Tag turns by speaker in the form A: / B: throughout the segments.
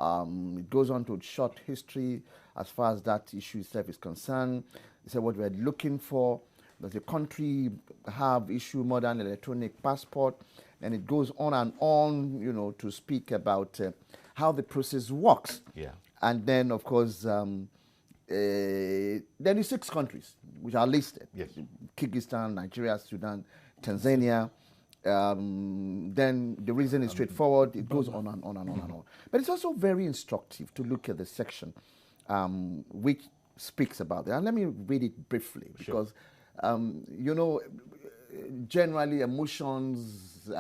A: It goes on to short history as far as that issue itself is concerned. It said what we're looking for. Does the country have issue modern electronic passport? And it goes on, to speak about how the process works.
B: Yeah.
A: And then, of course, then the 6 countries which are listed.
B: Yes.
A: Kyrgyzstan, Nigeria, Sudan, Tanzania. Then the reason is straightforward. It goes on and on and on and on. But it's also very instructive to look at the section which speaks about that. And let me read it briefly because, generally emotions,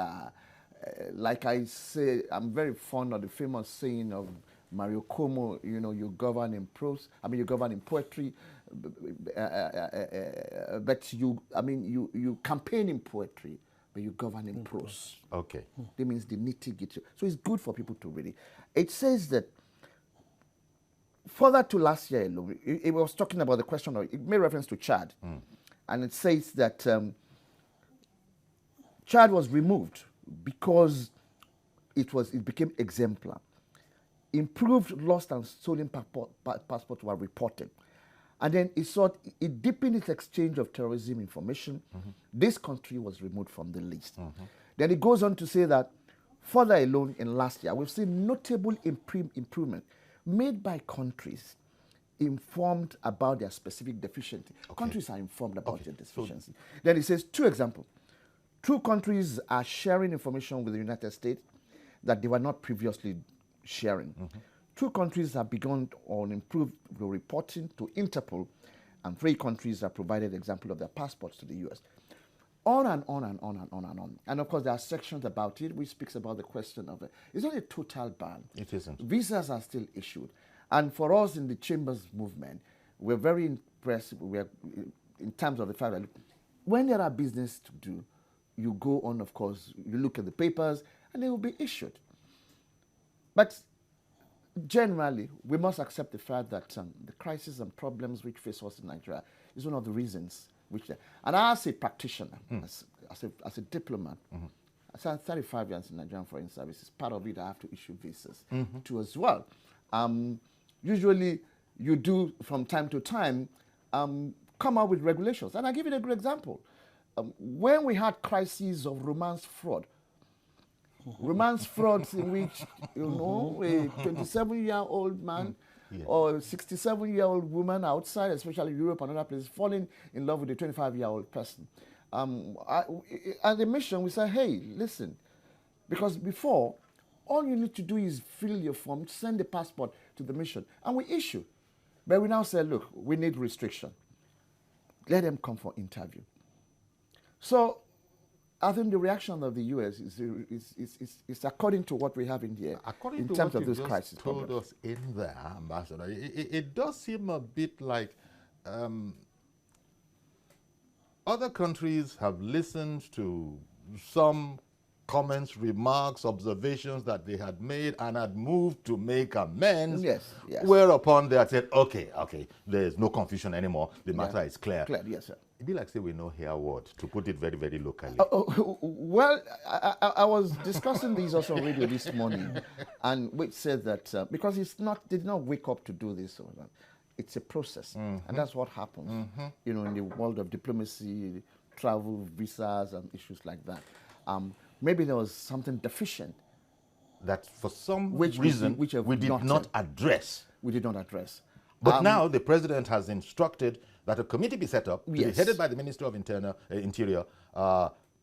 A: like I say, I'm very fond of the famous saying of Mario Cuomo, you govern in prose, you govern in poetry, but you campaign in poetry, but you govern in prose.
B: Okay.
A: That means the nitty-gritty. So it's good for people to read it. It says that further to last year alone, it was talking about the question of, it made reference to Chad. And it says that Chad was removed because it became exemplar. Improved lost and stolen passports were reported. And then it deepened its exchange of terrorism information. This country was removed from the list. Then it goes on to say that further alone in last year, we've seen notable improvement made by countries informed about their specific deficiency. Okay. Countries are informed about their deficiency. Then it says 2 examples. 2 countries are sharing information with the United States that they were not previously sharing. 2 countries have begun on improved reporting to Interpol, and 3 countries have provided example of their passports to the U.S. On and on and on and on and on. And of course, there are sections about it which speaks about the question of it's not a total ban.
B: It isn't.
A: Visas are still issued. And for us in the Chambers movement, we're very impressed in terms of the fact that when there are business to do, you go on, of course, you look at the papers, and they will be issued. But generally, we must accept the fact that the crisis and problems which face us in Nigeria is one of the reasons which, and as a practitioner, as a diplomat, I spent 35 years in Nigerian Foreign Services. Part of it, I have to issue visas too as well. Usually, you do from time to time come out with regulations, and I'll give you a good example. When we had crises of romance fraud in which, a 27-year-old man or a 67-year-old woman outside, especially Europe and other places, falling in love with a 25-year-old person. At the mission, we said, hey, listen, because before, all you need to do is fill your form, send the passport to the mission, and we issue. But we now say, look, we need restriction. Let them come for interview. So I think the reaction of the U.S. is according to what we have in here,
B: according
A: in
B: to
A: terms
B: what
A: of those
B: you
A: crisis
B: just told
A: problems.
B: us in there, Ambassador, it does seem a bit like other countries have listened to some comments, remarks, observations that they had made and had moved to make amends.
A: Yes.
B: Whereupon they had said, okay, there is no confusion anymore. The matter is clear.
A: Clear, yes, sir.
B: It'd be like say we know here word, to put it very, very locally.
A: Well, I was discussing these also on radio this morning, and which said that because they did not wake up to do this, it's a process, and that's what happens, in the world of diplomacy, travel, visas, and issues like that. Maybe there was something deficient
B: that for some reason we did not address.
A: We did not address.
B: But now the president has instructed that a committee be set up, to be headed by the Minister of Interior,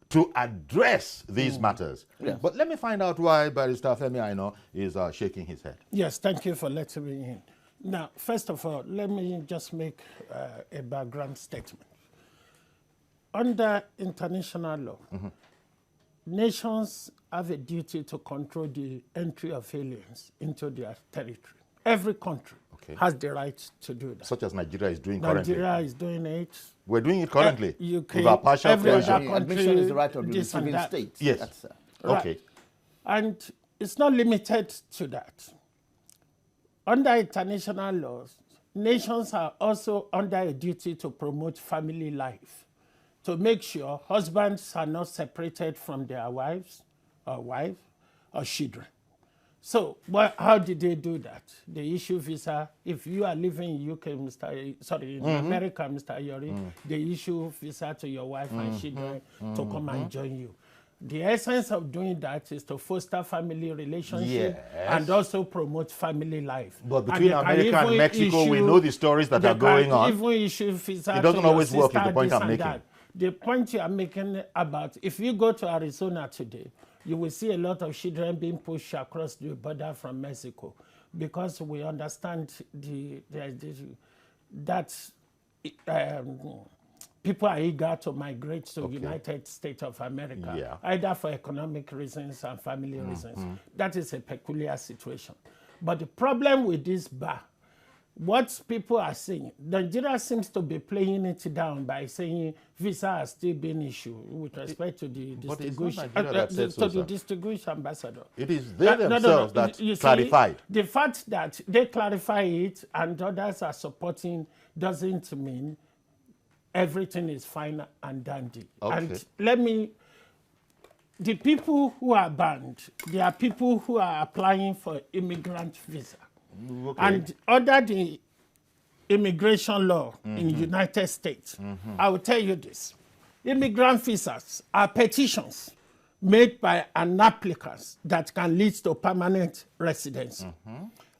B: to address these matters.
A: Yes.
B: But let me find out why Barrister Femi Aino is shaking his head.
C: Yes, thank you for letting me in. Now, first of all, let me just make a background statement. Under international law, nations have a duty to control the entry of aliens into their territory. Every country has the right to do that.
B: Such as Nigeria is doing currently.
C: Nigeria is doing it.
B: We're doing it currently.
C: UK,
B: with our partial
C: every
B: closure.
C: other country,
A: Admission is the right of the
C: this and
A: receiving
C: that.
A: state.
B: Yes.
A: That's,
B: Okay.
C: And it's not limited to that. Under international laws, nations are also under a duty to promote family life, to make sure husbands are not separated from their wives or children. So how did they do that? They issue visa. If you are living in UK, in America, Mr. Yori, they issue visa to your wife and children to come and join you. The essence of doing that is to foster family relationship and also promote family life.
B: But between America and Mexico, we know the stories that are going on.
C: Even issue visa
B: it doesn't
C: to
B: always
C: your
B: work, is
C: sister,
B: the point
C: this
B: I'm
C: and
B: making.
C: that. The point you are making about, if you go to Arizona today, you will see a lot of children being pushed across the border from Mexico because we understand that people are eager to migrate to United States of America, either for economic reasons and family reasons. That is a peculiar situation. But the problem with this bar, what people are saying, Nigeria seems to be playing it down by saying visa has still been issued with respect to the distinguished ambassador.
B: It is they themselves that clarified.
C: The fact that they clarify it and others are supporting doesn't mean everything is fine and dandy. And the people who are banned, they are people who are applying for immigrant visa. And under the immigration law in the United States, I will tell you this. Immigrant visas are petitions made by an applicant that can lead to permanent residency.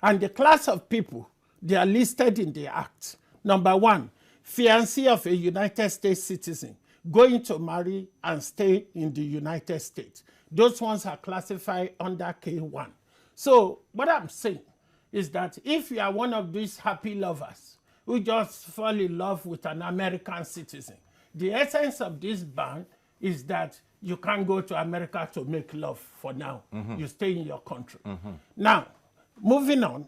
C: And the class of people, they are listed in the Act. Number one, fiancé of a United States citizen going to marry and stay in the United States. Those ones are classified under K1. So what I'm saying is that if you are one of these happy lovers who just fall in love with an American citizen, the essence of this ban is that you can't go to America to make love for now. You stay in your country. Now, moving on,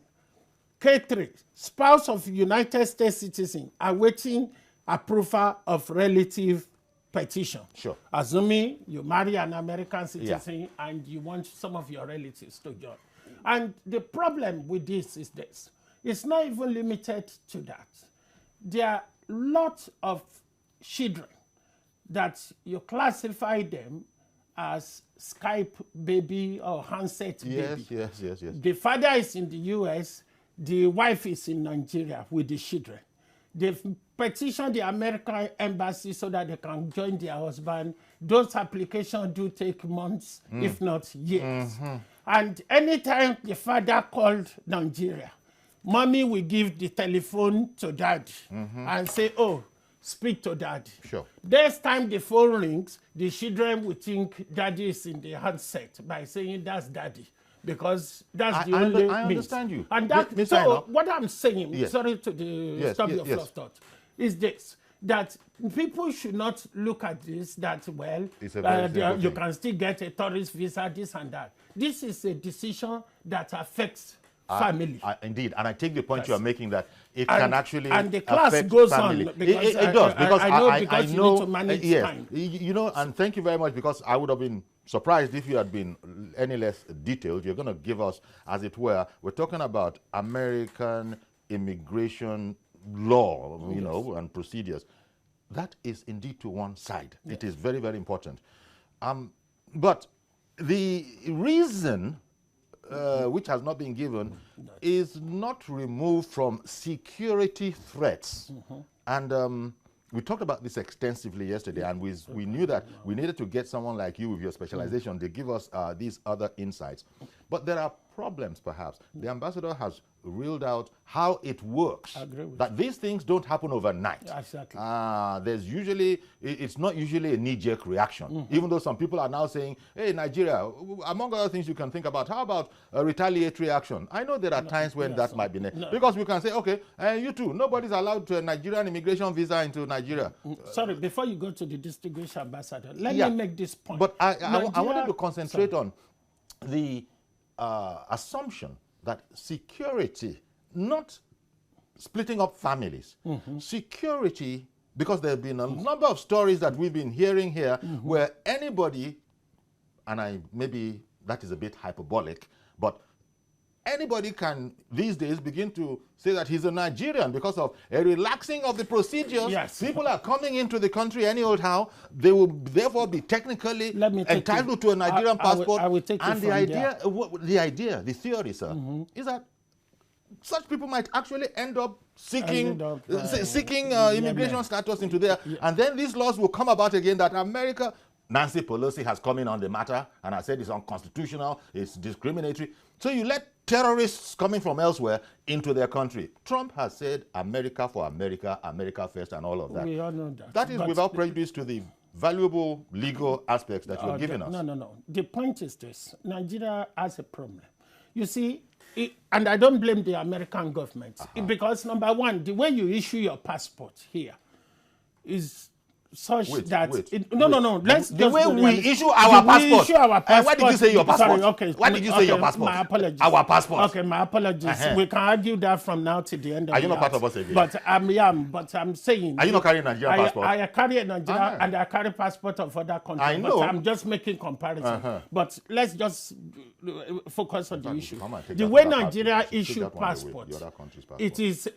C: K3, spouse of United States citizen awaiting approval of relative petition.
B: Sure.
C: Assuming you marry an American citizen and you want some of your relatives to join. And the problem with this is this. It's not even limited to that. There are lots of children that you classify them as Skype baby or handset baby.
B: Yes.
C: The father is in the US, the wife is in Nigeria with the children. They've petitioned the American embassy so that they can join their husband. Those applications do take months, if not years. And anytime the father called Nigeria, mommy will give the telephone to daddy and say, oh, speak to daddy.
B: Sure.
C: Next time the phone rings, the children will think daddy is in the handset by saying that's daddy. Because that's the only means.
B: I understand you.
C: And that, so what I'm saying, sorry to stop your flow of thought, is this, that people should not look at this that, well, you can still get a tourist visa, this and that. This is a decision that affects family.
B: Indeed, and I take the point you are making that it can actually
C: and the class
B: affect
C: goes
B: family.
C: on. Because
B: it does, because
C: I know because you need to manage time.
B: You know, and thank you very much, because I would have been surprised if you had been any less detailed. You're going to give us, as it were, we're talking about American immigration law, you know, and procedures. That is indeed to one side. Yes. It is very, very important. But the reason which has not been given is not removed from security threats. And we talked about this extensively yesterday, and we knew that we needed to get someone like you with your specialization to give us these other insights. But there are problems, perhaps. The ambassador has reeled out how it works.
C: I agree with
B: that these things don't happen overnight.
C: Exactly.
B: There's usually, it's not usually a knee-jerk reaction. Even though some people are now saying, hey, Nigeria, among other things you can think about, how about a retaliatory action? I know there are times when that might be because we can say, okay, you too, nobody's allowed to a Nigerian immigration visa into Nigeria.
C: Sorry, before you go to the distinguished ambassador, let me make this point.
B: But I wanted to concentrate on the assumption that security, not splitting up families, security, because there have been a number of stories that we've been hearing here where anybody, and maybe that is a bit hyperbolic, but anybody can these days begin to say that he's a Nigerian because of a relaxing of the procedures.
C: Yes.
B: People are coming into the country any old how. They will therefore be technically entitled to a Nigerian passport.
C: I will take
B: and
C: it
B: the
C: from
B: idea, the theory, sir, is that such people might actually end up seeking immigration status into there. And then these laws will come about again that America, Nancy Pelosi has come in on the matter and has said it's unconstitutional, it's discriminatory. So you let terrorists coming from elsewhere into their country. Trump has said America for America, America first, and all of that.
C: We all know that.
B: That is without prejudice to the valuable legal aspects that you're giving us.
C: No. The point is this. Nigeria has a problem. You see, and I don't blame the American government. Because, number one, the way you issue your passport here is such that... No. Let's
B: the way we issue our passport. Why did you say your passport?
C: Sorry, okay.
B: Why did you say your passport?
C: My apologies.
B: Our passport.
C: Okay, my apologies. We can argue that from now to the end of the
B: Are you not part of us again?
C: But I'm saying...
B: Are you not carrying a Nigerian passport?
C: I carry a Nigerian and I carry passport of other countries.
B: I know.
C: But I'm just making comparison. But let's just focus on the issue. The way Nigeria issued passports, it is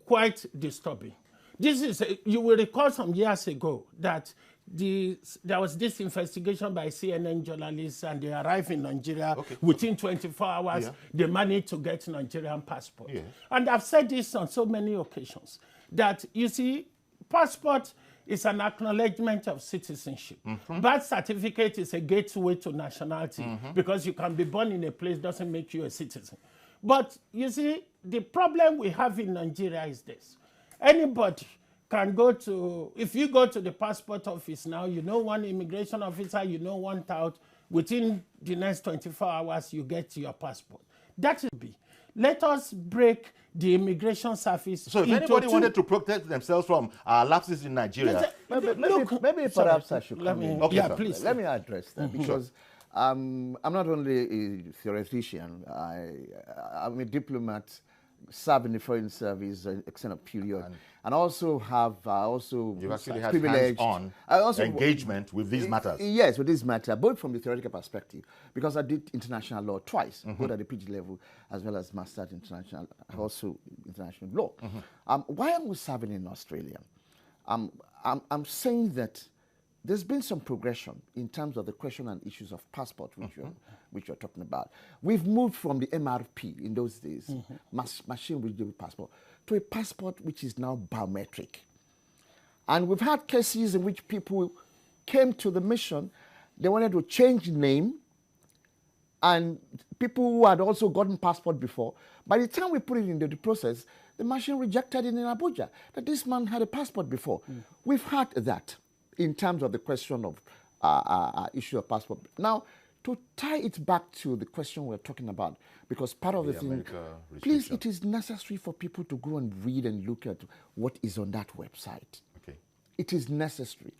C: quite disturbing. This is, you will recall some years ago that there was this investigation by CNN journalists and they arrived in Nigeria within 24 hours. Yeah. They managed to get Nigerian passport. Yeah. And I've said this on so many occasions that, you see, passport is an acknowledgement of citizenship. Birth certificate is a gateway to nationality because you can be born in a place doesn't make you a citizen. But, you see, the problem we have in Nigeria is this. Anybody can go to, if you go to the passport office now, you know one immigration officer, you know one tout, within the next 24 hours, you get your passport. That should be. Let us break the immigration service.
B: So if anybody wanted to protect themselves from lapses in Nigeria...
A: Maybe perhaps I should come in.
C: Okay, please.
A: Let me address that because I'm not only a theoretician, I'm a diplomat, served in the foreign service an extended period, and also have
B: you've actually had hands-on engagement with these matters.
A: Yes, with this matter, both from the theoretical perspective, because I did international law twice, both at the PG level as well as master's international, also international law. Why am I serving in Australia? I'm saying that there's been some progression in terms of the question and issues of passport, which you're talking about. We've moved from the MRP in those days, machine readable passport, to a passport which is now biometric. And we've had cases in which people came to the mission, they wanted to change name, and people who had also gotten passport before, by the time we put it into the process, the machine rejected it in Abuja, that this man had a passport before. We've had that in terms of the question of issue of passport. Now, to tie it back to the question we're talking about, because part of the thing, please, it is necessary for people to go and read and look at what is on that website. Okay. It is necessary.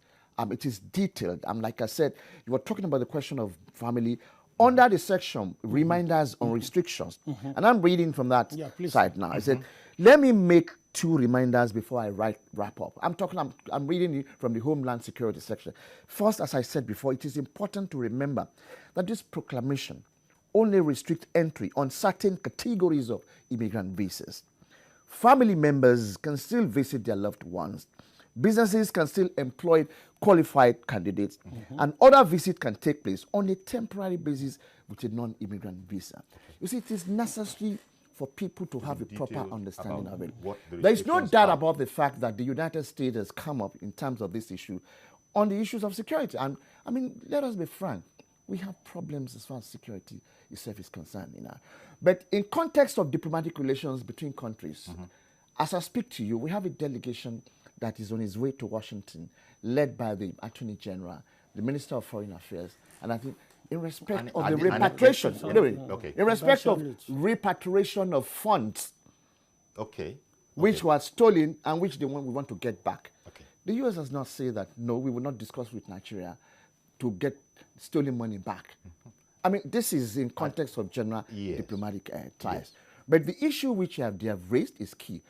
A: It is detailed. Like I said, you were talking about the question of family. Under the section, reminders on restrictions, and I'm reading from that side now. I said, let me make 2 reminders before I wrap up. I'm reading it from the Homeland Security section. First, as I said before, it is important to remember that this proclamation only restricts entry on certain categories of immigrant visas. Family members can still visit their loved ones. Businesses can still employ qualified candidates, and other visits can take place on a temporary basis with a non-immigrant visa. You see, it is necessary for people to have a proper understanding of it. There is no doubt about the fact that the United States has come up in terms of this issue on the issues of security. And I mean, let us be frank, we have problems as far as security itself is concerned. But in context of diplomatic relations between countries, as I speak to you, we have a delegation that is on its way to Washington, led by the Attorney General, the Minister of Foreign Affairs, and I think in respect of the repatriation, in respect of repatriation of funds, which were stolen and which we want to get back. The U.S. has not said that, no, we will not discuss with Nigeria to get stolen money back. I mean, this is in context of general diplomatic ties. But the issue which they have raised is key.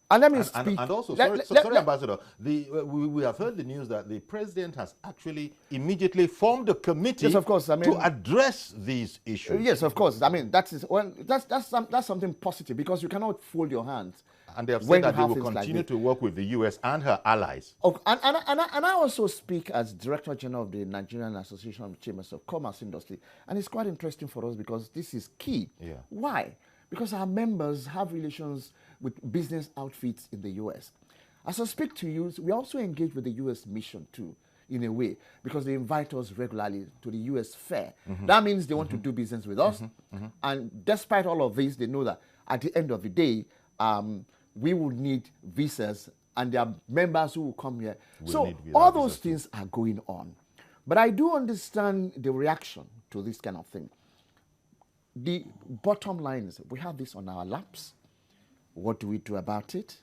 A: And let me speak.
B: And also,
A: let-
B: sorry, Ambassador, we have heard the news that the president has actually immediately formed a committee
A: Yes, of course. I mean,
B: to address these issues.
A: yes, of course. I mean, that's something positive, because you cannot fold your hands.
B: And they have
A: when
B: said that
A: you
B: they
A: have
B: will
A: things like
B: continue
A: this.
B: to work with the U.S. and her allies.
A: Oh, and I also speak as Director General of the Nigerian Association of Chambers of Commerce Industry, and it's quite interesting for us because this is key.
B: Yeah.
A: Why? Because our members have relations with business outfits in the U.S. As I speak to you, we also engage with the U.S. mission too, in a way, because they invite us regularly to the U.S. fair. That means they want to do business with us, and despite all of this, they know that at the end of the day, we will need visas, and there are members who will come here. So all those things are going on. But I do understand the reaction to this kind of thing. The bottom line is we have this on our laps. What do we do about it?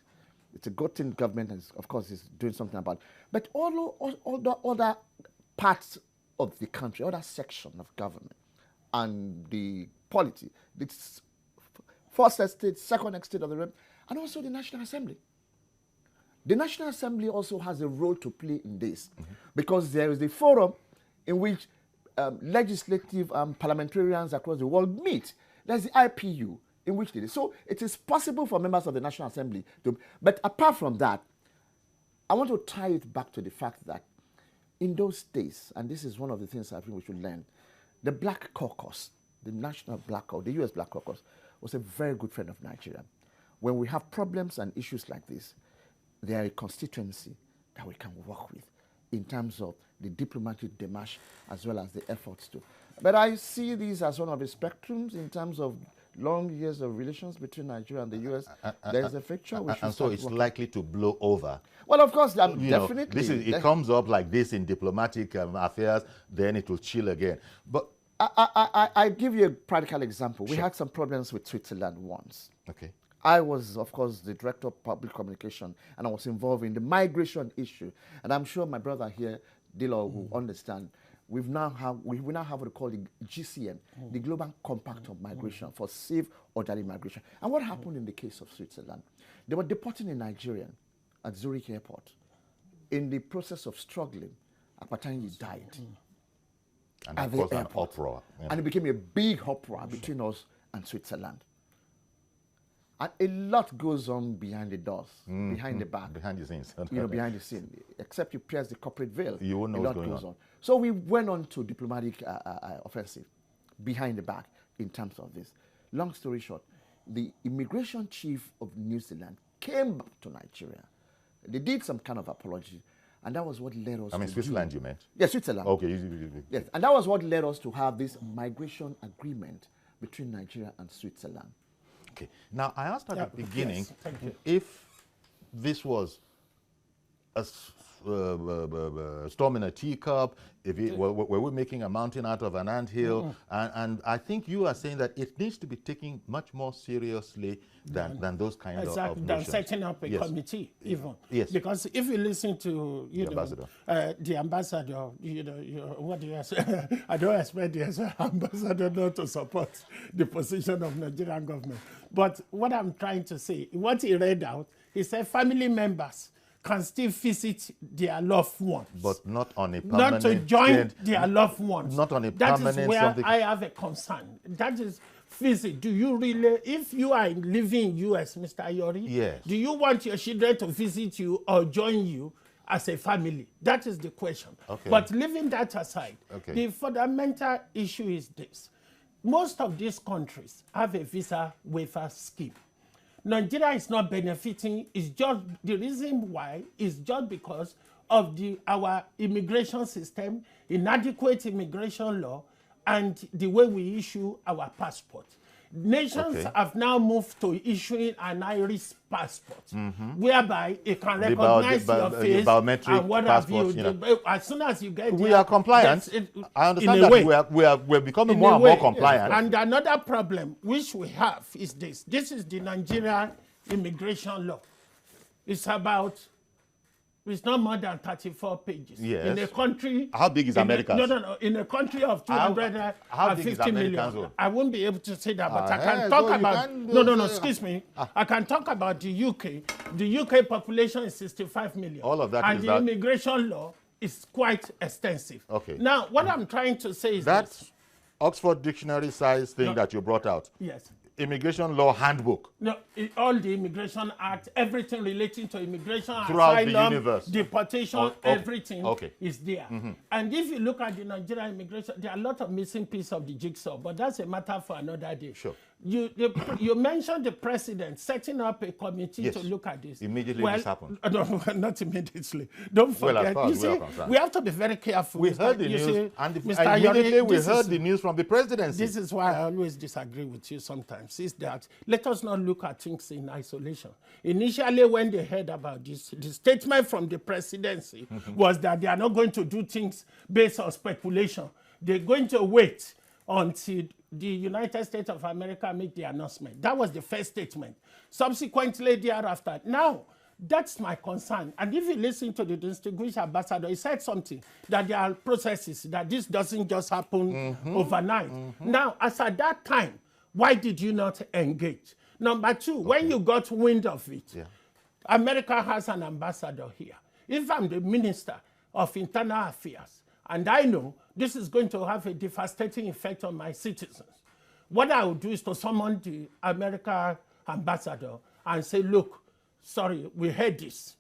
A: It's a good thing government, of course, is doing something about it. But all the other parts of the country, other section of government, and the polity, the first estate, second estate of the realm, and also the National Assembly. The National Assembly also has a role to play in this, because there is a forum in which legislative parliamentarians across the world meet. There's the IPU, in which they do. So it is possible for members of the National Assembly to, but apart from that, I want to tie it back to the fact that in those days, and this is one of the things I think we should learn, the Black Caucus, the National Black Caucus, the US Black Caucus, was a very good friend of Nigeria. When we have problems and issues like this, they are a constituency that we can work with in terms of the diplomatic démarche as well as the efforts to. But I see these as one of the spectrums in terms of long years of relations between Nigeria and the U.S. There's a picture.
B: And so it's likely to blow over.
A: Well, of course,
B: You know,
A: definitely.
B: it comes up like this in diplomatic affairs, then it will chill again. But
A: I give you a practical example. We had some problems with Switzerland once.
B: okay.
A: I was, of course, the director of public communication, and I was involved in the migration issue. And I'm sure my brother here, Dilo, will understand. We now have what we call the GCM, the Global Compact of Migration for Safe, Orderly Migration. And what happened in the case of Switzerland? They were deporting a Nigerian at Zurich Airport. In the process of struggling, Akpatanyi died.
B: And that caused an uproar. Yeah.
A: And it became a big uproar between us and Switzerland. And a lot goes on behind the doors, behind the back.
B: Behind the scenes.
A: Behind the scene. Except you pierce the corporate veil.
B: You won't know what's going on.
A: So we went on to diplomatic offensive behind the back in terms of this. Long story short, the immigration chief of New Zealand came back to Nigeria. They did some kind of apology, and that was what led us to
B: Switzerland, you meant?
A: Yes, Switzerland.
B: Okay.
A: Yes, and that was what led us to have this migration agreement between Nigeria and Switzerland.
B: Okay. Now, I asked at the beginning
C: yes,
B: if this was a storm in a teacup, if were we making a mountain out of an anthill, and I think you are saying that it needs to be taken much more seriously than those kind of
C: than
B: notions.
C: setting up a committee, even.
B: Yes.
C: Because if you listen to the ambassador, what do you say? I don't expect the ambassador not to support the position of Nigerian government. But what I'm trying to say, what he read out, he said family members can still visit their loved ones.
B: But not on a permanent...
C: Not to join their loved ones.
B: Not on a permanent...
C: That is where I have a concern. That is visit. Do you really... If you are living in U.S., Mr. Ayori,
B: yes,
C: do you want your children to visit you or join you as a family? That is the question.
B: Okay.
C: But leaving that aside,
B: okay,
C: the fundamental issue is this. Most of these countries have a visa waiver scheme. Nigeria is not benefiting. It's just the reason why is just because of our immigration system, inadequate immigration law, and the way we issue our passport. Nations have now moved to issuing an iris passport, whereby it can recognize your face and what have you. As soon as you get
B: we are compliant. I understand that we're becoming more and more compliant.
C: And another problem which we have is this. This is the Nigerian immigration law. It's about It's not more than 34 pages.
B: Yes.
C: In a country...
B: How big is America?
C: No. In a country of
B: How big is
C: 250 million.
B: America's own?
C: I won't be able to say that, but I can
B: so
C: talk
B: you
C: about...
B: can
C: No,
B: say-
C: excuse me. I can talk about the UK. The UK population is 65 million.
B: All of that
C: and
B: is
C: the
B: that-
C: immigration law is quite extensive.
B: Okay.
C: Now, what I'm trying to say is
B: That
C: this.
B: Oxford Dictionary size thing that you brought out,
C: Yes.
B: Immigration Law Handbook.
C: No, all the Immigration Act, everything relating to immigration,
B: Throughout the
C: asylum,
B: universe.
C: deportation,
B: Okay.
C: everything
B: Okay.
C: is there. And if you look at the Nigerian immigration, there are a lot of missing pieces of the jigsaw, but that's a matter for another day.
B: Sure.
C: You mentioned the president setting up a committee
B: Yes.
C: to look at this.
B: Immediately
C: well,
B: this happened.
C: No, not immediately. Don't
B: Well, as
C: forget.
B: far
C: You
B: as we are
C: see,
B: concerned.
C: we have to be very careful.
B: We
C: Mr.
B: heard the
C: you
B: news,
C: see,
B: and
C: Mr.
B: immediately
C: Yori,
B: we
C: this
B: heard
C: is-
B: the news from the presidency.
C: This is why I always disagree with you sometimes, is that let us not look at things in isolation. Initially, when they heard about this, the statement from the presidency was that they are not going to do things based on speculation. They're going to wait until the United States of America make the announcement. That was the first statement. Subsequently, thereafter, now, that's my concern. And if you listen to the distinguished ambassador, he said something, that there are processes, that this doesn't just happen overnight. Now, as at that time, why did you not engage? Number two, when you got wind of it, America has an ambassador here. If I'm the Minister of Internal Affairs, and I know this is going to have a devastating effect on my citizens, what I will do is to summon the American ambassador and say, look, sorry, we heard this.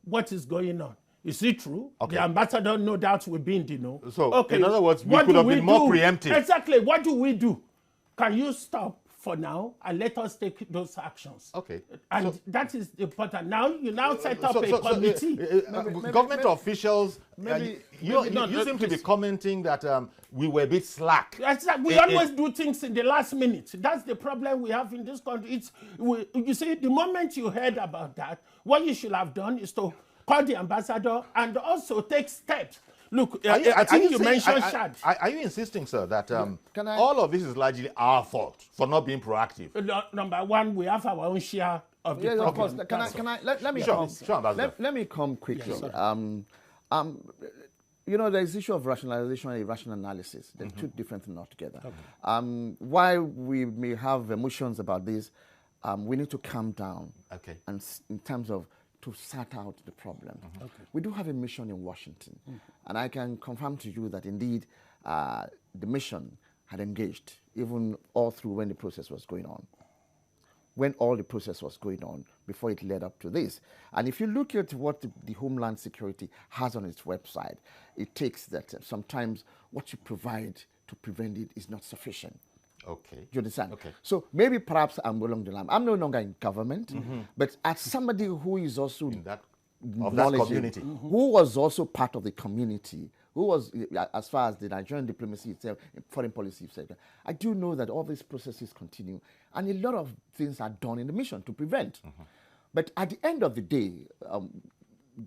C: What is going on? Is it true?
B: Okay.
C: The ambassador, no doubt, will be in the know.
B: So, in other words, we
C: what
B: could
C: do
B: have been more
C: do?
B: preemptive.
C: Exactly. What do we do? Can you stop for now and let us take those actions?
B: Okay.
C: And that is important. Now, you now set up a committee.
B: Government officials,
A: maybe-
B: you
C: maybe-
B: seem to be commenting that we were a bit slack.
C: We always do things in the last minute. That's the problem we have in this country. You see, the moment you heard about that, what you should have done is to call the ambassador and also take steps. Look, I think you mentioned Chad.
B: Are you insisting, sir, that
A: Can I-
B: all of this is largely our fault for not being proactive?
C: Number one, we have our own share of the
A: Yes, of course.
C: problem.
A: Let me
B: Sure,
A: come.
B: sure, Ambassador.
A: Let me come quickly. You know, there's issue of rationalization and irrational analysis. They're two different things altogether. Why we may have emotions about this, we need to calm down.
B: Okay.
A: And in terms of to sort out the problem. We do have a mission in Washington, and I can confirm to you that indeed the mission had engaged even all through when the process was going on. When all the process was going on before it led up to this. And if you look at what the Homeland Security has on its website, it takes that sometimes what you provide to prevent it is not sufficient.
B: Okay.
A: You understand?
B: Okay.
A: So maybe perhaps I'm along the line. I'm no longer in government, but as somebody who is also
B: Of that
A: knowledgeable,
B: community.
A: who was also part of the community, who was, as far as the Nigerian diplomacy itself, foreign policy itself, I do know that all these processes continue, and a lot of things are done in the mission to prevent. But at the end of the day,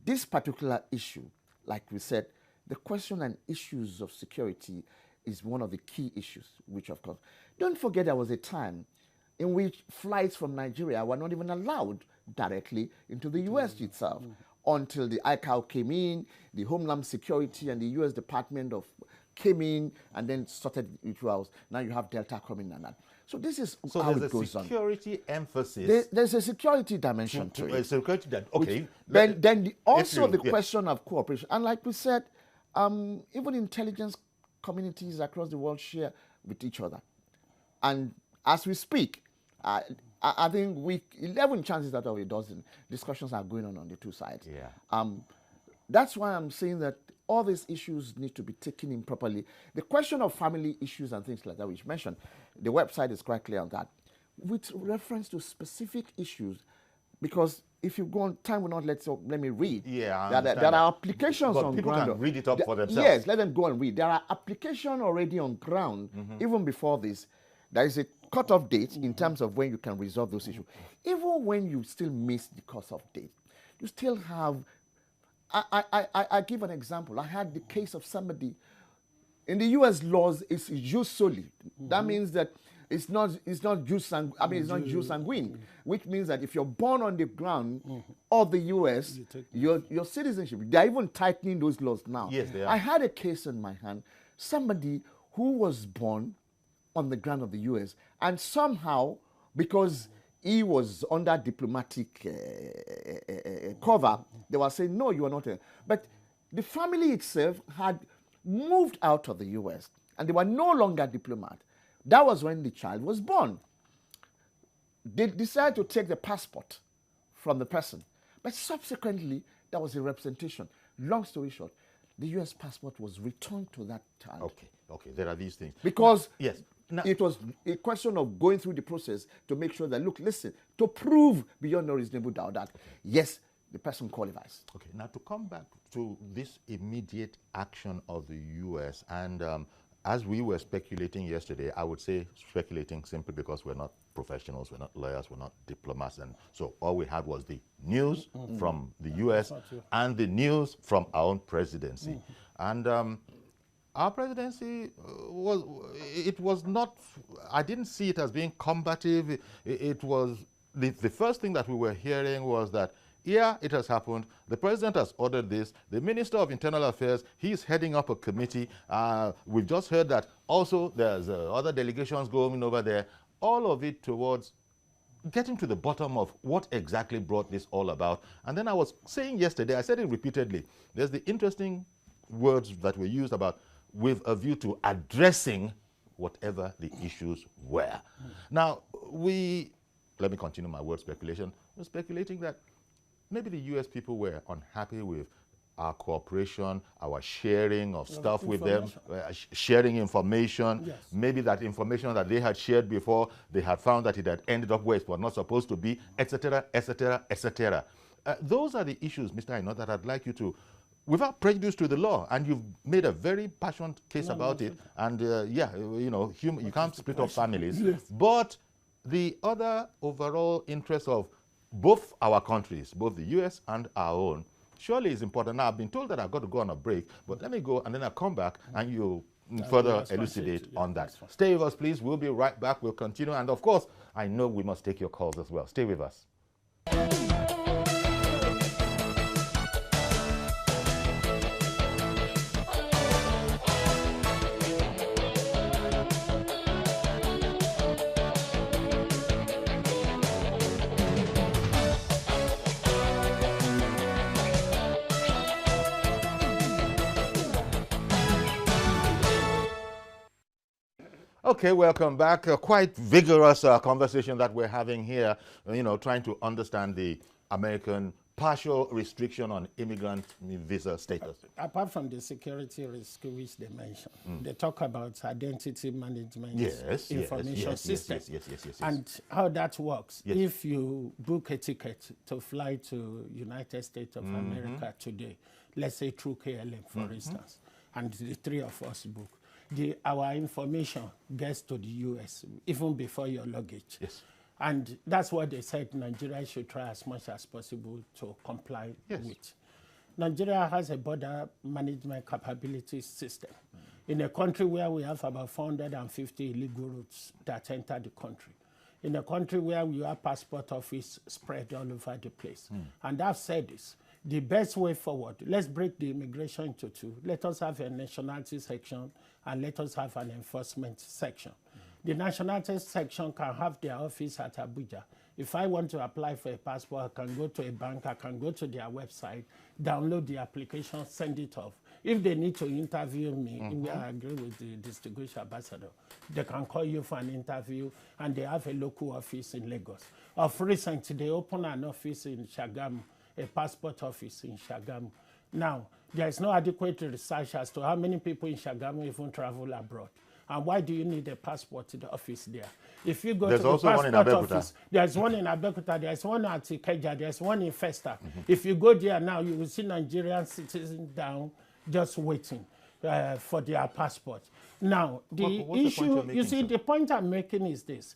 A: this particular issue, like we said, the question and issues of security is one of the key issues, which of course, don't forget there was a time in which flights from Nigeria were not even allowed directly into the U.S. itself until the ICAO came in, the Homeland Security and the U.S. Department of came in and then started it out. Now you have Delta coming and that. So this is
B: So
A: how
B: there's
A: it
B: a
A: goes on.
B: security emphasis.
A: There's a security dimension to it.
B: Security that, okay.
A: Also the
B: yeah.
A: question of cooperation. And like we said, even intelligence communities across the world share with each other. And as we speak, I think 11 chances out of a dozen discussions are going on the two sides.
B: Yeah.
A: That's why I'm saying that all these issues need to be taken in properly. The question of family issues and things like that, which you mentioned, the website is quite clear on that, with reference to specific issues, because if you go on, time will not let me read.
B: Yeah, I
A: there
B: understand
A: are applications
B: but
A: on
B: people
A: ground.
B: can read it up for themselves.
A: Yes, let them go and read. There are applications already on ground, even before this. There is a cut-off date in terms of when you can resolve those issues. Even when you still miss the cut-off date, you still have. I give an example. I had the case of somebody in the U.S. laws. It's jus soli. That means that It's not jus sanguine. I mean, it's not jus sanguine, which means that if you're born on the ground of the U.S., your citizenship. They're even tightening those laws now.
B: Yes, they are.
A: I had a case in my hand. Somebody who was born on the ground of the U.S. and somehow, because he was under diplomatic cover, they were saying, no, you are not. But the family itself had moved out of the U.S. and they were no longer diplomat. That was when the child was born. They decided to take the passport from the person. But subsequently, there was a representation. Long story short, the U.S. passport was returned to that child.
B: Okay, there are these things.
A: Because
B: yes. Now,
A: it was a question of going through the process to make sure that, look, listen, to prove beyond no reasonable doubt that, yes, the person qualifies.
B: Okay, now to come back to this immediate action of the U.S. and as we were speculating yesterday, I would say speculating simply because we're not professionals, we're not lawyers, we're not diplomats, and so all we had was the news from the U.S. and the news from our own presidency. And our presidency was not, I didn't see it as being combative. It was, the first thing that we were hearing was that, yeah, it has happened. The president has ordered this. The Minister of Internal Affairs, he's heading up a committee. We've just heard that also there's other delegations going over there. All of it towards getting to the bottom of what exactly brought this all about. And then I was saying yesterday, I said it repeatedly, there's the interesting words that were used about with a view to addressing whatever the issues were. Now, let me continue my word speculation. We're speculating that maybe the U.S. people were unhappy with our cooperation, our sharing of stuff with them, sharing information.
C: Yes.
B: Maybe that information that they had shared before, they had found that it had ended up where it was not supposed to be, etc., etc., etc. Those are the issues, Mr. Aina, that I'd like you to, without prejudice to the law, and you've made a very passionate case about it, and yeah, you know, you can't split up families,
C: yes.
B: But the other overall interest of both our countries, both the U.S. and our own, surely is important. Now, I've been told that I've got to go on a break, but let me go, and then I'll come back, and you'll further elucidate on that. Stay with us, please. We'll be right back. We'll continue, and of course, I know we must take your calls as well. Stay with us. Okay, welcome back. Quite vigorous conversation that we're having here, you know, trying to understand the American partial restriction on immigrant visa status.
C: Apart from the security risk which they mentioned, they talk about identity management information system and how that works.
B: Yes.
C: If you book a ticket to fly to United States of America today, let's say through KLM, for instance, and the three of us book, our information gets to the U.S. even before your luggage.
B: Yes.
C: And that's what they said Nigeria should try as much as possible to comply with. Nigeria has a border management capability system. In a country where we have about 450 illegal routes that enter the country. In a country where we have passport office spread all over the place. And I've said this. The best way forward, let's break the immigration into two. Let us have a nationality section and let us have an enforcement section. The nationality section can have their office at Abuja. If I want to apply for a passport, I can go to a bank, I can go to their website, download the application, send it off. If they need to interview me, I agree with the distinguished ambassador, they can call you for an interview, and they have a local office in Lagos. Of recent, they opened an office in Shagamu, a passport office in Shagamu. Now, there is no adequate research as to how many people in Shagamu even travel abroad. And why do you need a passport to the office there? If you go to the passport office, there's one in Abeokuta, there's one at Ikeja, there's one in Festa. If you go there now, you will see Nigerian citizens down just waiting for their passport. Now, the issue, you see, the point I'm making is this.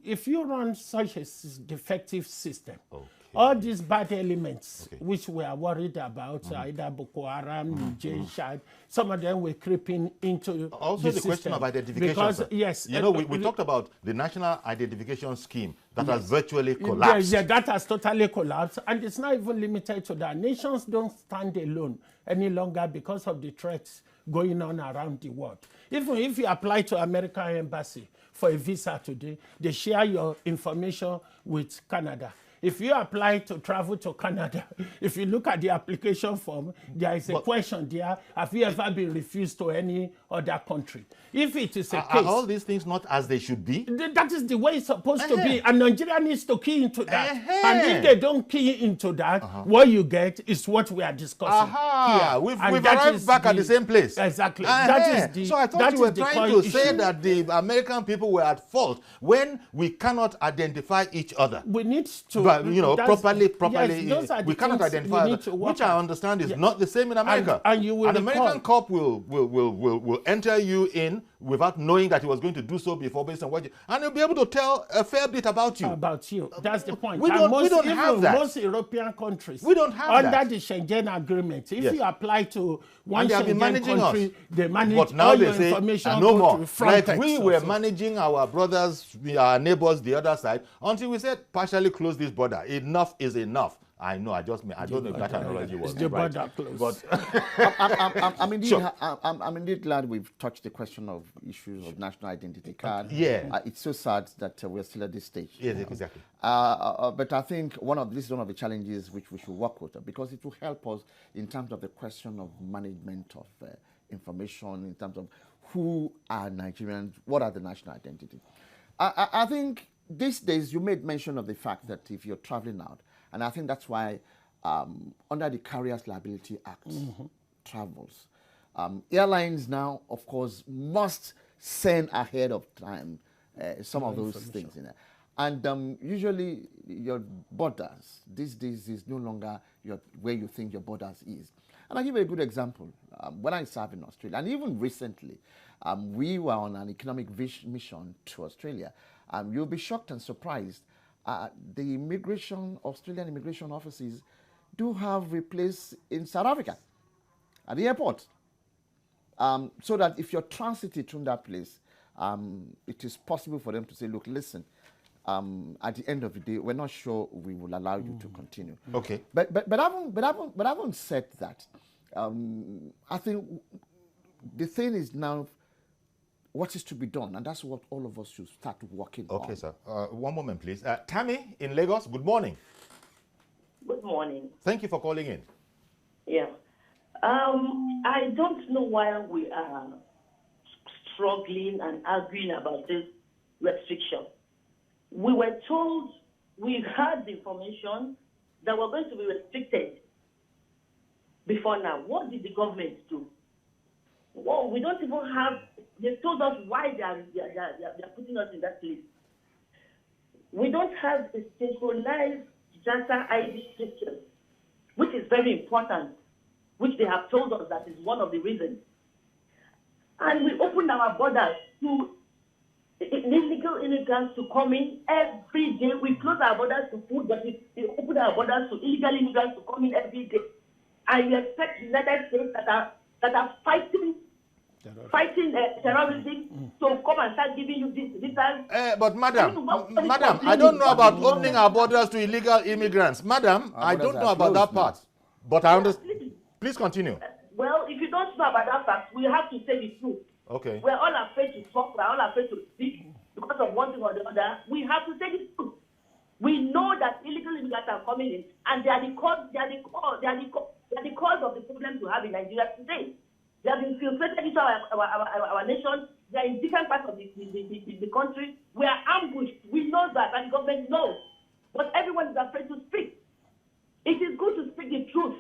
C: If you run such a defective system, All these bad elements which we are worried about, either Boko Haram, Niger, Chad, some of them were creeping into
B: also the question of identification.
C: Because, yes.
B: You know, we talked about the national identification scheme that has virtually collapsed.
C: Yeah, that has totally collapsed. And it's not even limited to that. Nations don't stand alone any longer because of the threats going on around the world. Even if you apply to American embassy for a visa today, they share your information with Canada. If you apply to travel to Canada, if you look at the application form, there is a question there: have you ever been refused to any other country? If it is a case,
B: are all these things not as they should be?
C: That is the way it's supposed to be, and Nigeria needs to key into that. And if they don't key into that, what you get is what we are discussing here.
B: We've arrived back at the same place.
C: Exactly. That is the.
B: So I thought you were trying to say that the American people were at fault when we cannot identify each other.
C: We need to.
B: You know, properly,
C: yes,
B: we cannot identify that, which I understand is not the same in America.
C: And you will
B: An American cop will enter you in without knowing that he was going to do so before, based on what you, and he'll be able to tell a fair bit about you.
C: That's the point.
B: We don't have that.
C: Most European countries,
B: we don't have
C: under the Schengen Agreement. If you apply to one Schengen country, they manage
B: but now
C: all
B: they
C: your
B: say,
C: information.
B: no more.
C: Like
B: we were managing our brothers, our neighbors, the other side, until we said partially close this border. Enough is enough. I know. I don't know if that analogy was
C: the
B: right.
C: border closed.
B: But
A: I'm indeed glad we've touched the question of issues of national identity card. It's so sad that we're still at this stage.
B: Yes, exactly.
A: But I think this is one of the challenges which we should work with, because it will help us in terms of the question of management of information, in terms of who are Nigerians, what are the national identity. I think these days you made mention of the fact that if you're traveling out, and I think that's why under the Carriers Liability Act, travels, airlines now, of course, must send ahead of time some of those things in there. And usually your borders these days is no longer where you think your borders is. And I'll give you a good example. When I served in Australia, and even recently, we were on an economic mission to Australia. You'll be shocked and surprised. The Australian immigration offices do have a place in South Africa at the airport. So that if you're transited through that place, it is possible for them to say, look, listen, at the end of the day, we're not sure we will allow you to continue.
B: Okay.
A: But having said that, I think the thing is now what is to be done, and that's what all of us should start working on.
B: Okay, sir. One moment, please. Tammy in Lagos, good morning.
D: Good morning.
B: Thank you for calling in.
D: Yeah. I don't know why we are struggling and arguing about this restriction. We were told, we had the information that we're going to be restricted before now. What did the government do? Well, we don't even have, they told us why they are putting us in that place. We don't have a synchronized data ID system, which is very important, which they have told us that is one of the reasons. And we opened our borders to illegal immigrants to come in every day. We close our borders to food, but we open our borders to illegal immigrants to come in every day. And we expect the United States that are fighting terrorism to come and start giving you this.
B: But madam, I don't know about opening our borders to illegal immigrants. Madam, I don't know about that part. But I understand. Please continue.
D: Well, if you don't know about that fact, we have to say the truth.
B: Okay.
D: We're all afraid to talk. We're all afraid to speak because of one thing or the other. We have to say the truth. We know that illegal immigrants are coming in, and they are the cause of the problems we have in Nigeria today. They have infiltrated into our nation. They are in different parts of the country. We are ambushed. We know that, and the government knows. But everyone is afraid to speak. It is good to speak the truth.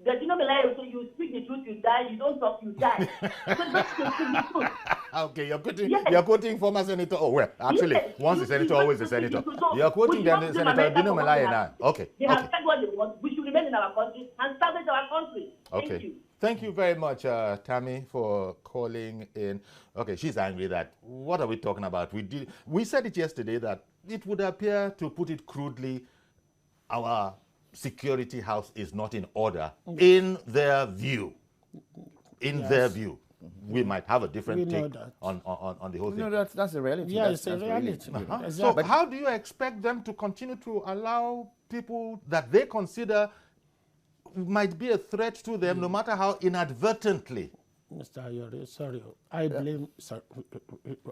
D: The Malaya say you speak the truth, you die. You don't talk, you die. So just to speak the truth.
B: Okay, you're quoting former Senator. Oh, well, actually, once the senator, always the senator. You're quoting Senator Dino Malaya now. Okay.
D: They have said what they want. We should remain in our country and salvage our country. Thank you.
B: Thank you very much, Tammy, for calling in. Okay, she's angry that, what are we talking about? We said it yesterday that it would appear, to put it crudely, our security house is not in order in their view. In their view. We might have a different take on the whole thing.
A: No, that's a reality.
C: Yeah, it's a reality.
B: So
C: Exactly.
B: how do you expect them to continue to allow people that they consider might be a threat to them, no matter how inadvertently?
C: Mr. Ayori, sorry, I blame. Sorry,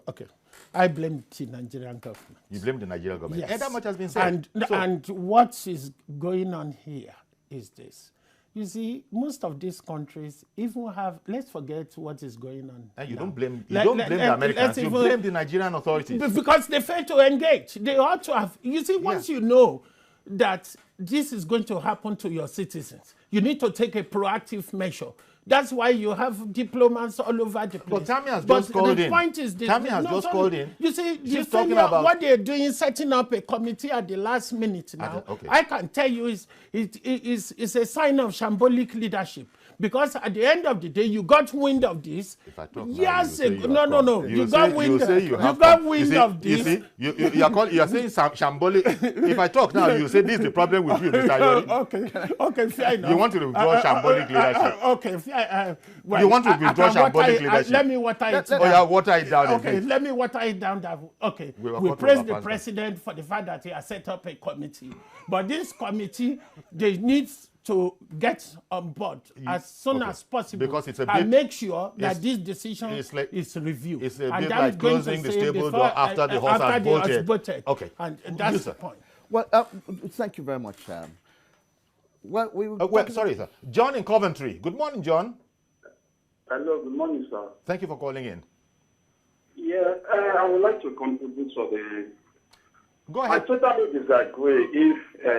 C: okay, I blame the Nigerian government.
B: You blame the Nigerian government.
C: Yes.
B: And that much has been said.
C: And what is going on here is this. You see, most of these countries even have, let's forget what is going on.
B: And you
C: now.
B: don't blame the Americans, you blame the Nigerian authorities.
C: Because they fail to engage. They ought to have, you see, once you know that this is going to happen to your citizens, you need to take a proactive measure. That's why you have diplomats all over the place.
B: But Tammy has just called in.
C: The point is this.
B: Tammy has just called in.
C: You see,
B: She's talking about
C: what they're doing, setting up a committee at the last minute now,
B: okay.
C: I can tell you it's a sign of shambolic leadership. Because at the end of the day, you got wind of this.
B: If I talk
C: years
B: now,
C: ago. No. You got wind of this.
B: You are saying shambolic. If I talk now, you say this is the problem with you, Mr. Ayori.
C: Okay, fair enough.
B: You want to withdraw shambolic leadership.
C: Okay, well,
B: you want to withdraw shambolic leadership.
C: Let me water it down.
B: Oh, yeah, water it down.
C: Okay, let me water it down. Okay, we praise the president for the fact that he has set up a committee. But this committee, they need to get on board as soon as possible,
B: because it's a
C: and make sure that this decision is reviewed.
B: It's a bit like closing the stable door after the horse has bolted. Okay,
C: and that's the point.
A: Well, thank you very much.
B: Sorry, sir. John in Coventry. Good morning, John.
E: Hello, good morning, sir.
B: Thank you for calling in.
E: Yeah, I would like to contribute to the...
B: Go ahead.
E: I totally disagree if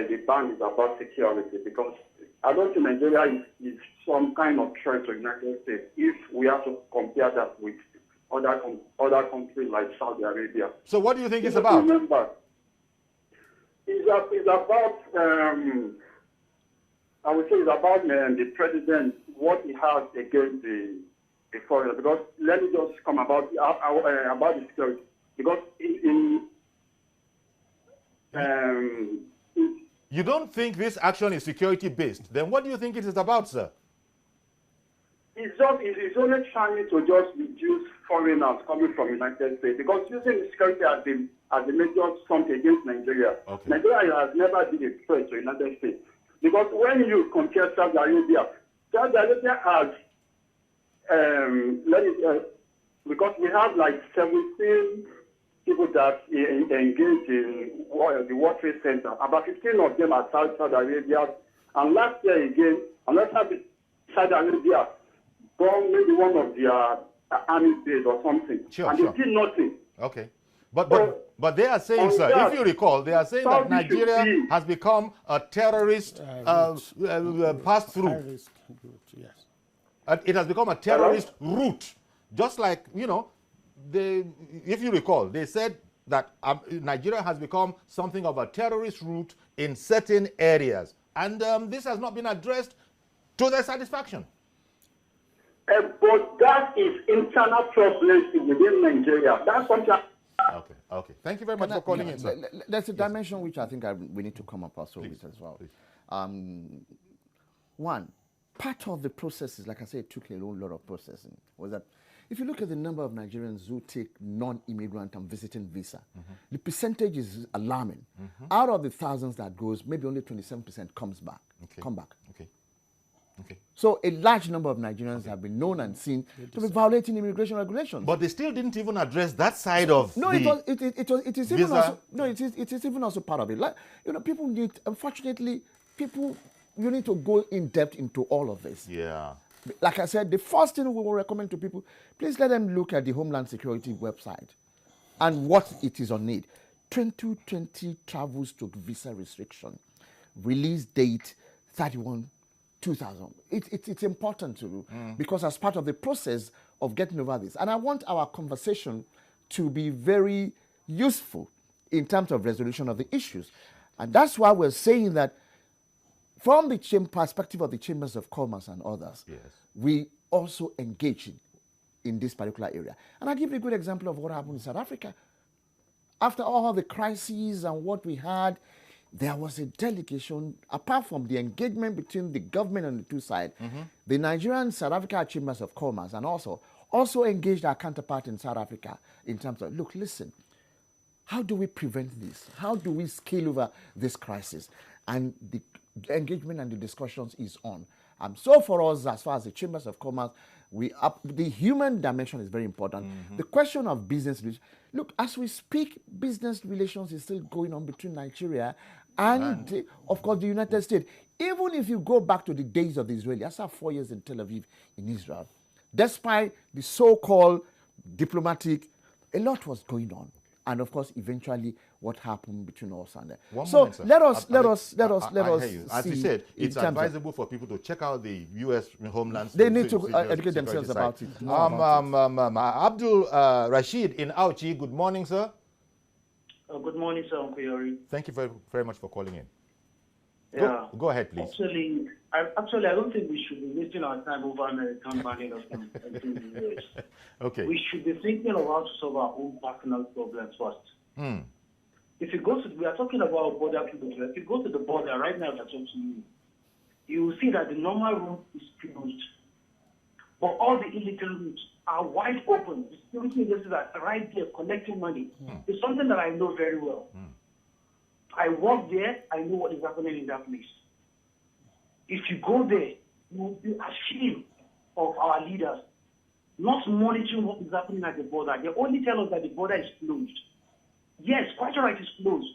E: the ban is about security, because I don't think Nigeria is some kind of threat to the United States if we have to compare that with other countries like Saudi Arabia.
B: So what do you think it's about?
E: Remember, it's about, I would say it's about the president, what he has against the foreigner. Because let me just come about the security. Because
B: you don't think this action is security-based? Then what do you think it is about, sir?
E: It's only trying to just reduce foreigners coming from the United States, because using security as the major front against Nigeria. Okay. Nigeria has never been a threat to the United States. Because when you compare Saudi Arabia has, because we have like 17 people that engage in the World Trade Center. About 15 of them are Saudi Arabia. And last year again, unless Saudi Arabia bombed maybe one of their army base or something.
B: Sure,
E: and they did nothing.
B: Okay. But they are saying, sir, if you recall, they are saying that Nigeria has become a terrorist pass-through. Yes. It has become a terrorist route. Just like, if you recall, they said that Nigeria has become something of a terrorist route in certain areas. And this has not been addressed to their satisfaction.
E: But that is internal problems within Nigeria. That's what
B: Okay. Thank you very much for calling in, sir.
A: There's a dimension which I think we need to come up also with as well. One, part of the processes, like I said, it took a lot of processing, was that if you look at the number of Nigerians who take non-immigrant and visiting visa, the percentage is alarming. Out of the thousands that goes, maybe only 27% come back.
B: Okay.
A: So a large number of Nigerians have been known and seen to be violating immigration regulations.
B: But they still didn't even address that side of
A: it is even also, it is even also part of it. Like, people need, unfortunately, you need to go in depth into all of this.
B: Yeah.
A: Like I said, the first thing we will recommend to people, please let them look at the Homeland Security website and what it is on need. 2020 travels to visa restriction. Release date 31/2000. It's important to do because as part of the process of getting over this. And I want our conversation to be very useful in terms of resolution of the issues. And that's why we're saying that from the perspective of the Chambers of Commerce and others, we also engage in this particular area. And I'll give you a good example of what happened in South Africa. After all the crises and what we had, there was a delegation, apart from the engagement between the government on the two sides, the Nigerian South Africa Chambers of Commerce and also engaged our counterpart in South Africa in terms of, look, listen, how do we prevent this? How do we scale over this crisis? And the engagement and the discussions is on. So for us, as far as the Chambers of Commerce, the human dimension is very important. The question of business relations, look, as we speak, business relations is still going on between Nigeria and of course, the United States. Even if you go back to the days of the Israeli, I served 4 years in Tel Aviv in Israel. Despite the so-called diplomatic, a lot was going on. And of course, eventually, what happened between us and them. So let us see.
B: As you said, it's advisable for people to check out the U.S. Homeland.
A: They need to educate themselves about it.
B: Abdul Rashid in Auchi, good morning, sir.
F: Good morning, sir, Uncle Yori.
B: Thank you very, very much for calling in.
F: Yeah.
B: Go ahead, please.
F: Actually, I don't think we should be wasting our time over American banning us from entering the US.
B: Okay.
F: We should be thinking of how to solve our own personal problems first. If you go to, we are talking about border people. If you go to the border right now, that's up to you. You will see that the normal route is closed, but all the illegal routes are wide open. The security agencies are right there collecting money. It's something that I know very well. I work there. I know what is happening in that place. If you go there, you will be ashamed of our leaders not monitoring what is happening at the border. They only tell us that the border is closed. Yes, quite right, it's closed.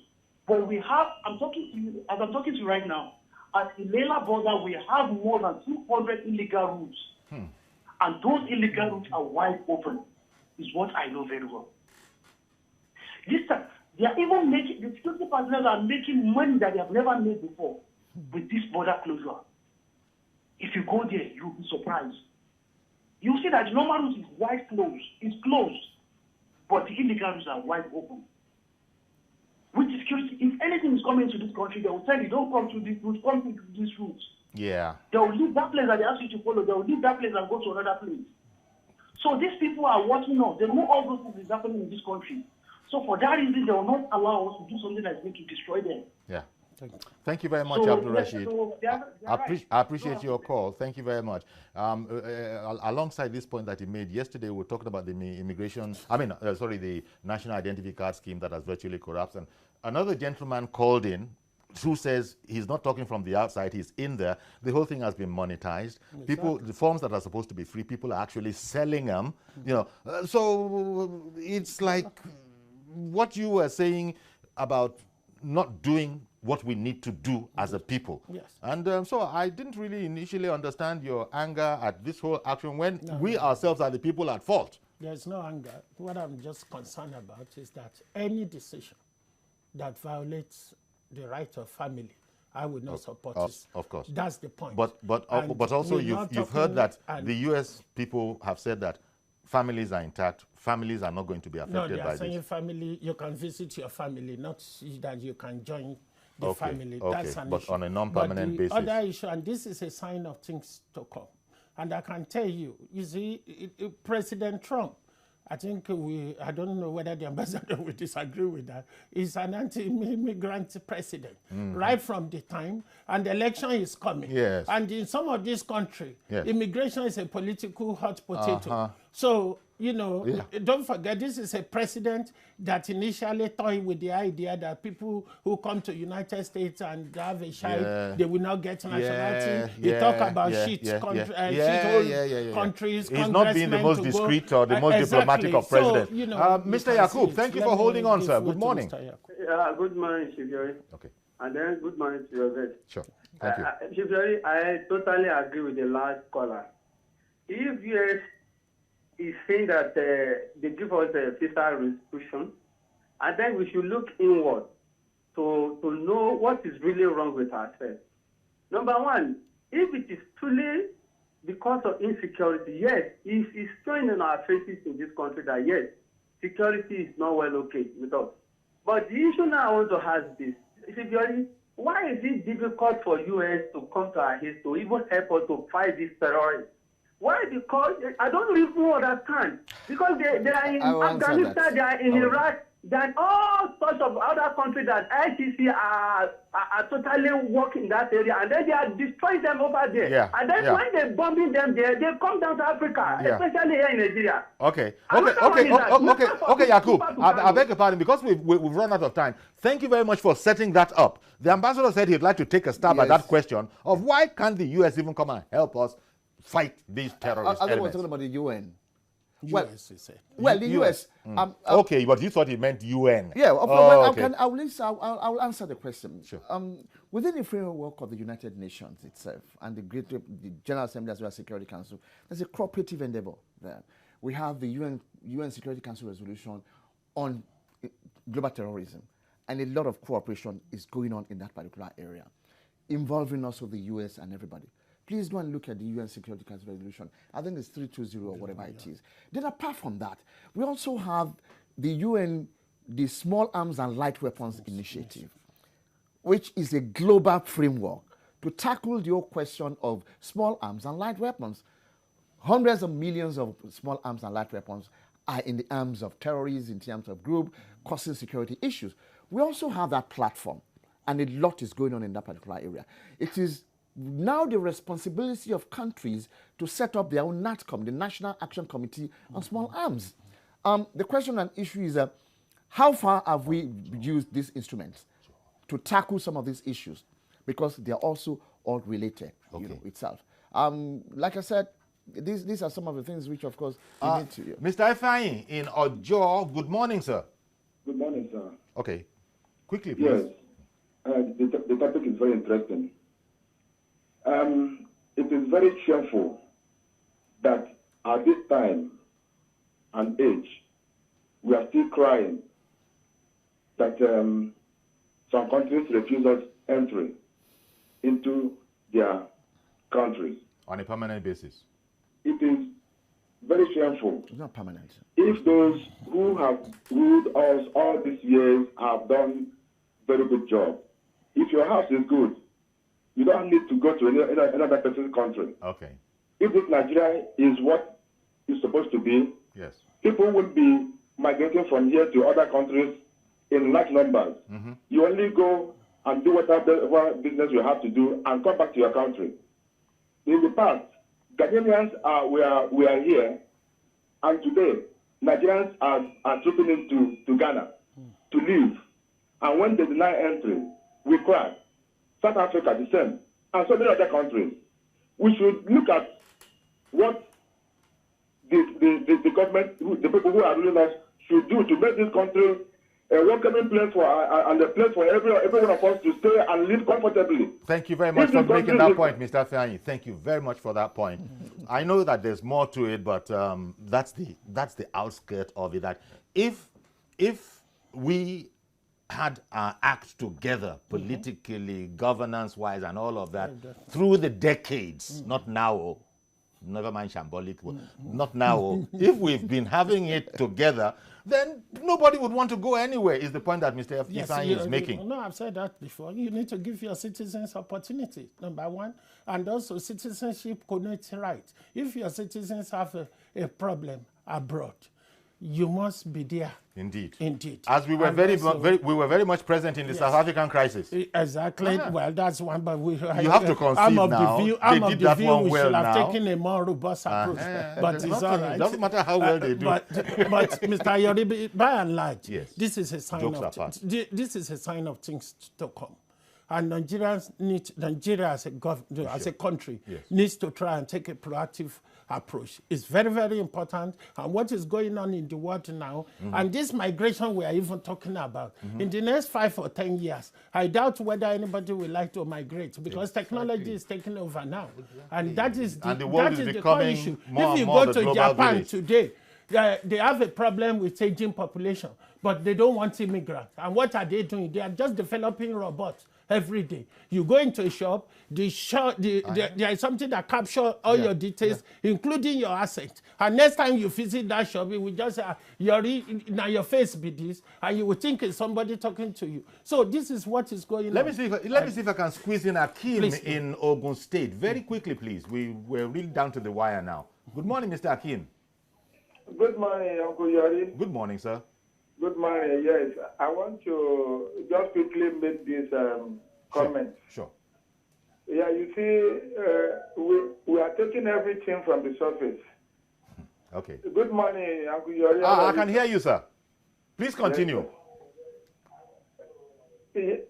F: But we have, I'm talking to you, as I'm talking to you right now, at the Lela border, we have more than 200 illegal routes. And those illegal routes are wide open, is what I know very well. This time, they are even making, the security partners are making money that they have never made before with this border closure. If you go there, you'll be surprised. You see that the normal route is wide closed. It's closed. But the illegal routes are wide open. With the security, if anything is coming to this country, they will tell you, don't come to this route, come to this route.
B: Yeah.
F: They will leave that place that they ask you to follow. They will leave that place and go to another place. So these people are watching us. They know all those things is happening in this country. So for that reason, they will not allow us to do something that's going to destroy them.
B: Yeah. Thank you very much, Abdul Rashid. I appreciate your call. Thank you very much. Alongside this point that he made yesterday, we were talking about the the National Identity Card Scheme that has virtually collapsed. And another gentleman called in who says he's not talking from the outside, he's in there. The whole thing has been monetized. Exactly. People, the forms that are supposed to be free, people are actually selling them. So it's like what you were saying about not doing what we need to do as a people.
C: Yes.
B: And so I didn't really initially understand your anger at this whole action when we ourselves are the people at fault.
C: There's no anger. What I'm just concerned about is that any decision that violates the right of family, I would not support it.
B: Of course.
C: That's the point.
B: But also you've heard that the U.S. people have said that families are intact. Families are not going to be affected by this.
C: No, they are saying family, you can visit your family, not that you can join the family. That's an issue.
B: On a non-permanent basis.
C: Other issue, and this is a sign of things to come. And I can tell you, see, President Trump, I think I don't know whether the ambassador will disagree with that, is an anti-immigrant president, right from the time, and the election is coming.
B: Yes.
C: And in some of these countries, immigration is a political hot potato. So, don't forget, this is a president that initially toyed with the idea that people who come to United States and have a child, they will not get nationality. He talk about shithole countries.
B: He's not being the most discreet or the most diplomatic of presidents. So, Mr. Yakub, thank you for holding on, sir. Good morning.
E: Good morning, Shivjori.
B: Okay.
E: And then good morning to your vet.
B: Sure. Thank you.
E: Shivjori, I totally agree with the last caller. If U.S. is saying that they give us a fiscal restriction, and then we should look inward to know what is really wrong with ourselves. Number one, if it is truly because of insecurity, yes, it's showing in our faces in this country that yes, security is not well located with us. But the issue now I want to ask this, why is it difficult for U.S. to come to our aid to even help us to fight this terrorists? Why? Because I don't even understand. Because they are in Afghanistan, they are in Iraq, than all sorts of other countries that ICC are totally working in that area, and then they are destroying them over there.
B: Yeah,
E: And then
B: yeah.
E: when they're bombing them there, they come down to Africa,
B: Yeah.
E: especially here in Nigeria.
B: Okay,
E: Another one is that
B: Yakub.
E: Super to
B: I
E: Kano.
B: beg your pardon, because we've run out of time. Thank you very much for setting that up. The ambassador said he'd like to take a stab at
A: Yes.
B: that question of why can't the U.S. even come and help us fight these terrorist
A: I was
B: elements.
A: talking about the UN.
C: US, he said.
A: Well, the US.
B: Okay, but you thought he meant UN.
A: Yeah,
B: okay.
A: I'll answer the question.
B: Sure.
A: Within the framework of the United Nations itself and the General Assembly as well as Security Council, there's a cooperative endeavor there. We have the UN Security Council resolution on global terrorism, and a lot of cooperation is going on in that particular area, involving also the US and everybody. Please go and look at the UN Security Council resolution. I think it's 320 or whatever it is. Then apart from that, we also have the UN, the Small Arms and Light Weapons Initiative, which is a global framework to tackle the whole question of small arms and light weapons. Hundreds of millions of small arms and light weapons are in the arms of terrorists, in terms of group, causing security issues. We also have that platform, and a lot is going on in that particular area. It is now the responsibility of countries to set up their own NATCOM, the National Action Committee on Small Arms. The question and issue is how far have we used these instruments to tackle some of these issues? Because they are also all related, itself. Like I said, these are some of the things which, of course, we need to.
B: Mr. Ifeanyi in Ojo, good morning, sir.
G: Good morning, sir.
B: Okay, quickly, please.
G: Yes, the topic is very interesting. It is very shameful that at this time and age, we are still crying that some countries refuse us entry into their countries.
B: On a permanent basis.
G: It is very shameful.
A: It's not permanent.
G: If those who have ruled us all these years have done very good job, if your house is good, you don't need to go to another person's country.
B: Okay.
G: If this Nigeria is what it's supposed to be,
B: yes,
G: people will be migrating from here to other countries in large numbers.
B: Mm-hmm.
G: You only go and do whatever business you have to do and come back to your country. In the past, Ghanaians we are here, and today Nigerians are trooping into Ghana to live. And when they deny entry, we cry. South Africa, the same, and so many other countries. We should look at what the government, the people who are ruling us, should do to make this country a welcoming place for and a place for every one of us to stay and live comfortably.
B: Thank you very much for making that point, Mr. Ifeanyi. Thank you very much for that point. I know that there's more to it, but that's the outskirt of it. That if we had our act together politically, governance-wise, and all of that through the decades, not now, never mind shambolic, not now. If we've been having it together, then nobody would want to go anywhere, is the point that Mr. Ifeanyi is making.
C: No, I've said that before. You need to give your citizens opportunity, number one, and also citizenship connects right. If your citizens have a problem abroad, you must be there.
B: Indeed.
C: Indeed.
B: As we were very much present in the South African crisis.
C: Exactly. Well, that's one, but we
B: have to concede now.
C: I'm of the view we should have taken a more robust approach. But it's all right.
B: It doesn't matter how well they do.
C: But Mr. Yoribi, by and large,
B: yes,
C: this is a sign this is a sign of things to come. And Nigeria as a country needs to try and take a proactive approach. It's very, very important. And what is going on in the world now, and this migration we are even talking about, in the next 5 or 10 years, I doubt whether anybody will like to migrate because technology is taking over now. And that is the core issue. If you go to Japan today, they have a problem with aging population, but they don't want immigrants. And what are they doing? They are just developing robots every day. You go into a shop, there is something that captures all your details, including your assets. And next time you visit that shop, it will just say, your face be this, and you will think it's somebody talking to you. So this is what is going on.
B: Let me see if I can squeeze in Akim in Ogun State. Very quickly, please. We're really down to the wire now. Good morning, Mr. Akim.
H: Good morning, Uncle Yari.
B: Good morning, sir.
H: Good morning. Yes, I want to just quickly make this comment.
B: Sure.
H: Yeah, you see, we are taking everything from the surface.
B: Okay.
H: Good morning, Uncle Yori.
B: I can hear you, sir. Please continue.
H: Yes,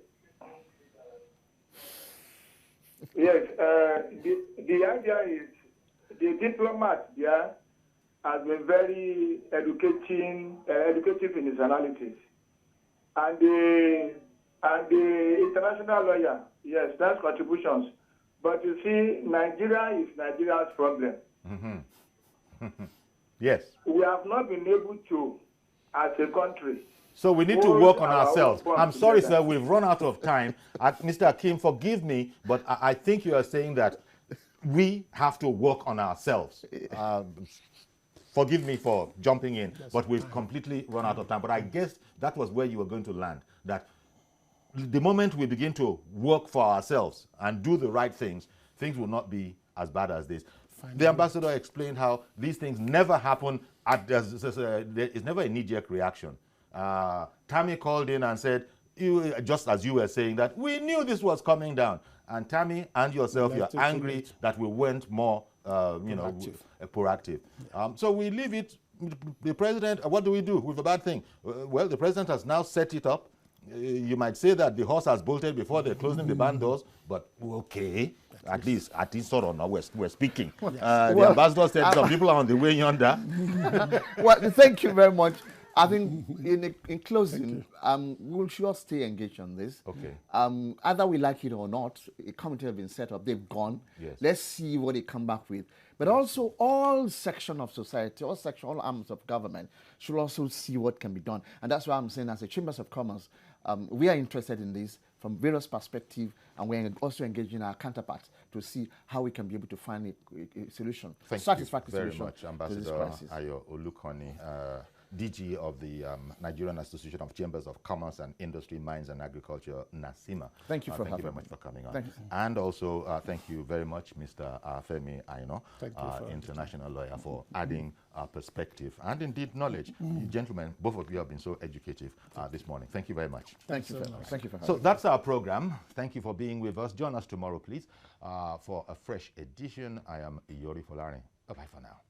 H: the idea is the diplomat has been very educative in his analysis, and the international lawyer, yes, that's contributions. But you see, Nigeria is Nigeria's problem.
B: Yes.
H: We have not been able to, as a country.
B: So we need to work on ourselves. I'm sorry, sir, we've run out of time. Mr. Akim, forgive me, but I think you are saying that we have to work on ourselves. Forgive me for jumping in, but we've completely run out of time. But I guess that was where you were going to land, that the moment we begin to work for ourselves and do the right things, things will not be as bad as this. The ambassador explained how these things never happen. It's never a knee-jerk reaction. Tammy called in and said, just as you were saying, that we knew this was coming down. And Tammy and yourself, you're angry that we weren't more, proactive. So we leave it. The president, what do we do with a bad thing? Well, the president has now set it up. You might say that the horse has bolted before they're closing the barn doors, but okay, at least sort of now we're speaking. The ambassador said some people are on the way yonder.
A: Well, thank you very much. I think in closing, we should stay engaged on this.
B: Okay.
A: Either we like it or not, a committee has been set up, they've gone.
B: Yes.
A: Let's see what they come back with. But also all sections of society, all arms of government should also see what can be done. And that's why I'm saying as a Chambers of Commerce, we are interested in this from various perspectives, and we're also engaging our counterparts to see how we can be able to find a solution, satisfactory
B: very
A: solution
B: much, Ambassador
A: to this crisis.
B: Ayo Olukoni, DG of the Nigerian Association of Chambers of Commerce and Industry, Mines and Agriculture, NACIMA.
A: Thank you for having me.
B: Thank you very much for coming on.
A: Thank you.
B: And also, thank you very much, Mr. Femi Aino, international lawyer, for adding perspective and indeed knowledge. Gentlemen, both of you have been so educative this morning. Thank you very much.
A: Thank you for having me.
B: So that's our program. Thank you for being with us. Join us tomorrow, please, for a fresh edition. I am Yori Folari. Bye-bye for now.